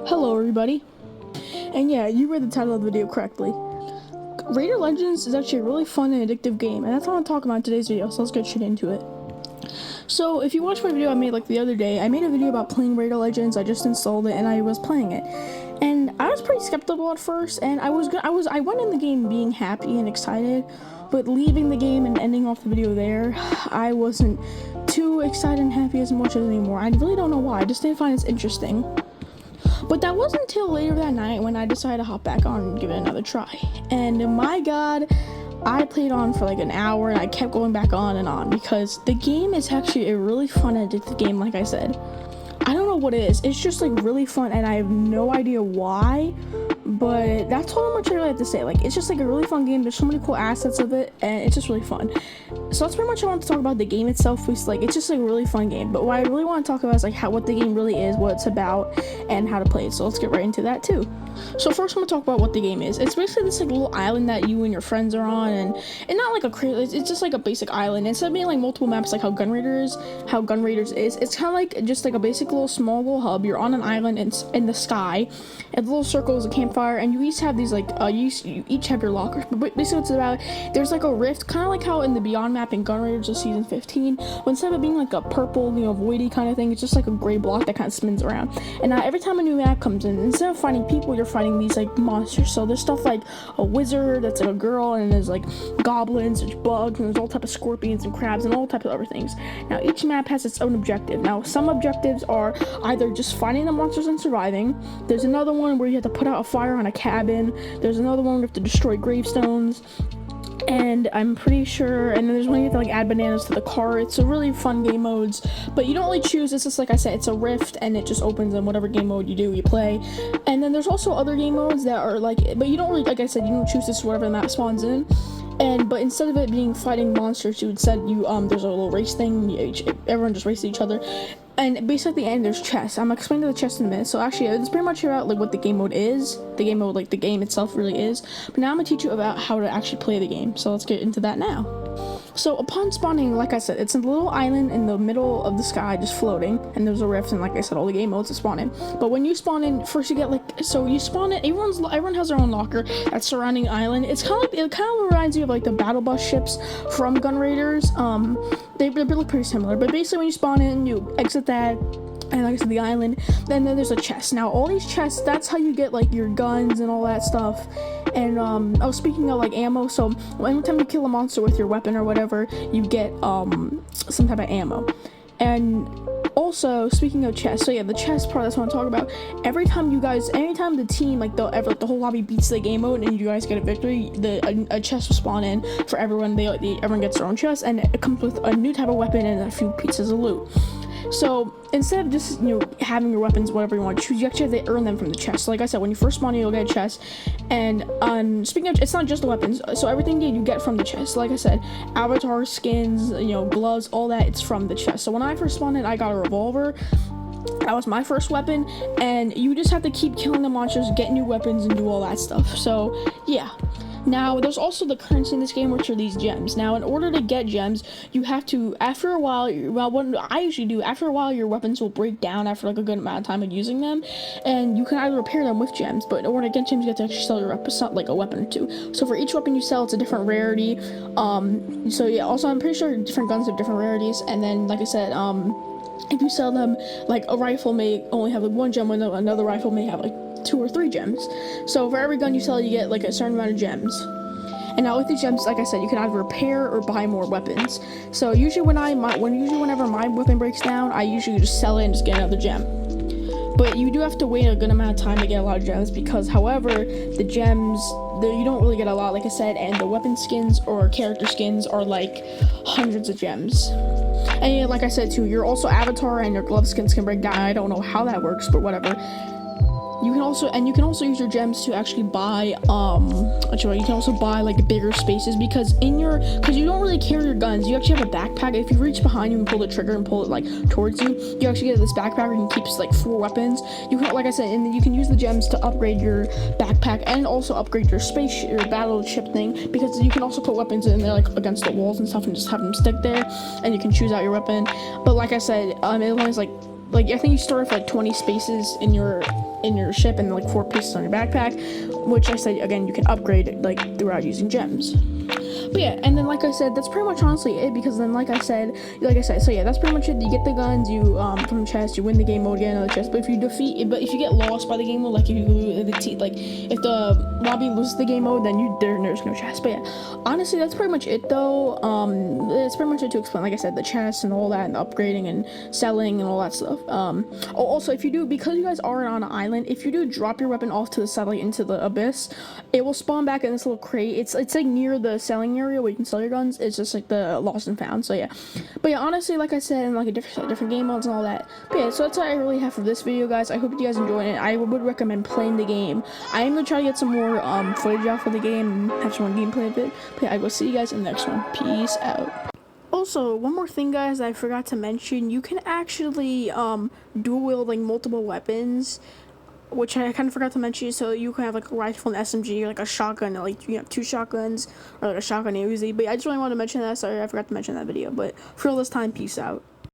Hello everybody, and yeah, you read the title of the video correctly. Raider Legends is actually a really fun and addictive game, and that's what I'm talking about in today's video, so let's get straight into it. So, if you watched my video I made like the other day, I made a video about playing Raider Legends. I just installed it and I was playing it. And I was pretty skeptical at first, and I went in the game being happy and excited, but leaving the game and ending off the video there, I wasn't too excited and happy as much as anymore. I really don't know why, I just didn't find it interesting. But that wasn't until later that night when I decided to hop back on and give it another try. And my god, I played on for like an hour and I kept going back on and on because the game is actually a really fun and addictive game, like I said. I don't know what it is. It's just like really fun and I have no idea why, but that's all much I really have to say. Like, it's just like a really fun game. There's so many cool assets of it and it's just really fun. So that's pretty much what I want to talk about the game itself. It's just like a really fun game, but what I really want to talk about is like what the game really is, what it's about, and how to play it. So let's get right into that too. So first I'm gonna talk about what the game is. It's basically this like little island that you and your friends are on, and not like a crazy, it's just like a basic island. Instead of being like multiple maps like how Gun Raiders is, it's kind of like just like a basic small little hub. You're on an island in the sky, and the little circle is a campfire, and you each have these like you each have your lockers. But basically what's about, there's like a rift, kind of like how in the Beyond map in Gun Raiders of season 15, but instead of it being like a purple, voidy kind of thing, it's just like a gray block that kind of spins around. And now every time a new map comes in, instead of fighting people, you're fighting these like monsters. So there's stuff like a wizard that's like a girl, and there's like goblins, there's bugs, and there's all type of scorpions and crabs and all types of other things. Now each map has its own objective. Now some objectives are either just finding the monsters and surviving. There's another one where you have to put out a fire on a cabin. There's another one where you have to destroy gravestones. And I'm pretty sure, and then there's one you have to like add bananas to the cart. It's a really fun game modes, but you don't really choose. It's just like I said, it's a rift and it just opens in whatever game mode you do, you play. And then there's also other game modes that are like, but you don't really, like I said, you don't choose this whatever the map spawns in. But instead of it being fighting monsters, you would said there's a little race thing. Everyone just races each other. And basically at the end there's chests. I'm explaining the chest in a minute. So actually it's pretty much about like what the game mode is. The game mode, like the game itself really is. But now I'm gonna teach you about how to actually play the game. So let's get into that now. So upon spawning, like I said, it's a little island in the middle of the sky just floating, and there's a rift, and like I said, all the game modes to spawn in. But when you spawn in, first you get you spawn in, everyone has their own locker that's surrounding the island. It kind of reminds you of like the battle bus ships from Gun Raiders. They look pretty similar, but basically when you spawn in, you exit that, and like I said, the island, then there's a chest. Now all these chests, that's how you get like your guns and all that stuff. And I was speaking of like ammo, so anytime you kill a monster with your weapon or whatever, you get some type of ammo. And also, speaking of chests, so yeah, the chest part, that's what I'm talking about. Anytime the team, like the whole lobby beats the game mode and you guys get a victory, a chest will spawn in for everyone. Everyone gets their own chest, and it comes with a new type of weapon and a few pieces of loot. So instead of just having your weapons whatever you want to choose, you actually have to earn them from the chest. So like I said, when you first spawn, you'll get a chest. And speaking of, it's not just the weapons. So everything you get from the chest. So like I said, avatar skins, gloves, all that, it's from the chest. So when I first spawned in, I got a revolver. That was my first weapon, and you just have to keep killing the monsters, get new weapons, and do all that stuff. So yeah. Now, there's also the currency in this game, which are these gems. Now, in order to get gems, you have to, after a while, what I usually do, after a while, your weapons will break down after like a good amount of time of using them, and you can either repair them with gems, but in order to get gems, you have to actually sell your weapon, like a weapon or two. So for each weapon you sell, it's a different rarity. So yeah, also I'm pretty sure different guns have different rarities, and then, like I said, if you sell them, like a rifle may only have like one gem, when another rifle may have like 2 or 3 gems. So for every gun you sell, you get like a certain amount of gems. And now with the gems, like I said, you can either repair or buy more weapons. So usually whenever my weapon breaks down, I usually just sell it and just get another gem. But you do have to wait a good amount of time to get a lot of gems, because however, the gems, you don't really get a lot, like I said, and the weapon skins or character skins are like hundreds of gems. And yeah, like I said too, your also avatar and your glove skins can break down. I don't know how that works, but whatever. You can also use your gems to actually buy you can also buy like bigger spaces, because you don't really carry your guns. You actually have a backpack. If you reach behind you and pull the trigger and pull it like towards you, you actually get this backpack where you can keep like 4 weapons. You can, like I said, and you can use the gems to upgrade your backpack and also upgrade your battleship thing, because you can also put weapons in there like against the walls and stuff and just have them stick there, and you can choose out your weapon. But like I said, it only has like like I think you start with like 20 spaces in your ship and like 4 pieces on your backpack, which I said again you can upgrade like throughout using gems. But yeah, and then like I said, that's pretty much honestly it, because then like I said, so yeah, that's pretty much it. You get the guns, you from the chest, you win the game mode, get another chest. But if you get lost by the game mode, like if you lose if the lobby loses the game mode, then there's no chest. But yeah, honestly, that's pretty much it though. That's pretty much it to explain. Like I said, the chest and all that, and upgrading and selling and all that stuff. Also, if you do, because you guys are on an island, if you do drop your weapon off to the satellite into the abyss, it will spawn back in this little crate. It's like near the selling area where you can sell your guns. It's just like the lost and found. So yeah, but yeah, honestly, like I said, and like a different game modes and all that. But yeah, so that's all I really have for this video, guys. I hope you guys enjoyed it. I would recommend playing the game. I am gonna try to get some more footage out for the game and have some more gameplay of it. But yeah, I will see you guys in the next one. Peace out. Also, one more thing, guys, I forgot to mention. You can actually dual wield like multiple weapons, which I kind of forgot to mention. So you can have like a rifle and SMG, or like a shotgun, or like you have 2 shotguns, or like a shotgun and Uzi. But I just really wanted to mention that. Sorry, I forgot to mention that video. But for all this time, peace out.